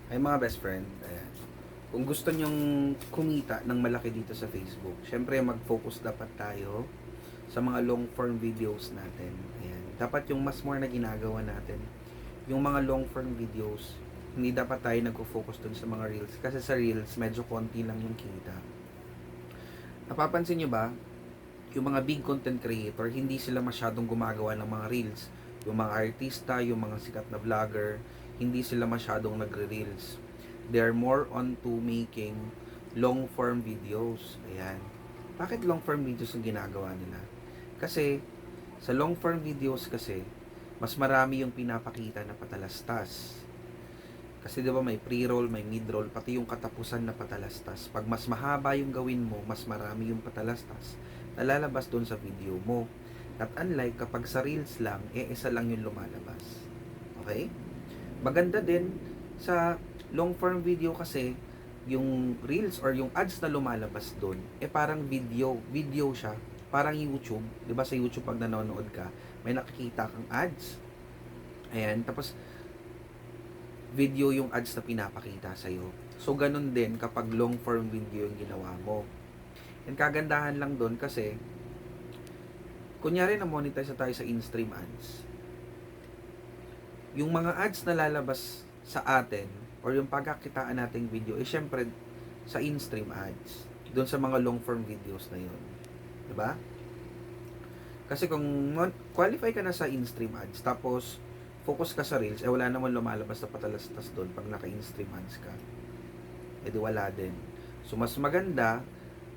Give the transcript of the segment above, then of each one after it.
Ay mga best friend, ayan. Kung gusto nyong kumita ng malaki dito sa Facebook, syempre mag-focus dapat tayo sa mga long form videos natin. Ayan. Dapat yung mas more na ginagawa natin, yung mga long form videos, hindi dapat tayo nagko-focus dun sa mga reels. Kasi sa reels, medyo konti lang yung kita. Napapansin nyo ba, yung mga big content creator, hindi sila masyadong gumagawa ng mga reels. Yung mga artista, yung mga sikat na vlogger, hindi sila masyadong nagre-reels. They're more on to making long form videos. Ayan. Bakit long form videos ang ginagawa nila? Kasi, sa long form videos kasi, mas marami yung pinapakita na patalastas. Kasi 'di ba may pre-roll, may mid-roll, pati yung katapusan na patalastas. Pag mas mahaba yung gawin mo, mas marami yung patalastas na lalabas doon sa video mo. At unlike kapag sa reels lang, isa lang yung lumalabas. Okay? Maganda din sa long form video kasi yung reels or yung ads na lumalabas doon, parang video siya. Parang YouTube, 'di ba sa YouTube pag nanonood ka, may nakikita kang ads. Ayan, tapos video yung ads na pinapakita sa'yo. So, ganun din kapag long form video yung ginawa mo. And kagandahan lang doon kasi, kunyari na-monetize na tayo sa in-stream ads. Yung mga ads na lalabas sa atin, or yung pagkakitaan nating video, syempre, sa in-stream ads. Doon sa mga long form videos na yun. Diba? Kasi kung qualify ka na sa in-stream ads, tapos focus ka sa reels, wala naman lumalabas na patalastas doon pag naka-in-stream ads ka. Di wala din. So, mas maganda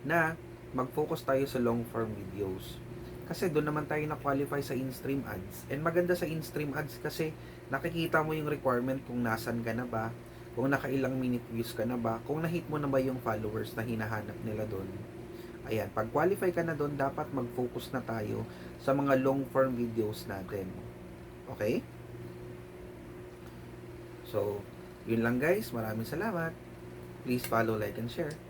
na mag-focus tayo sa long form videos. Kasi doon naman tayo na-qualify sa in-stream ads. And maganda sa in-stream ads kasi nakikita mo yung requirement kung nasan ka na ba, kung nakailang minute views ka na ba, kung na-hit mo na ba yung followers na hinahanap nila doon. Ayan, pag qualify ka na doon, dapat mag-focus na tayo sa mga long form videos natin. Okay? So, yun lang guys. Maraming salamat. Please follow, like, and share.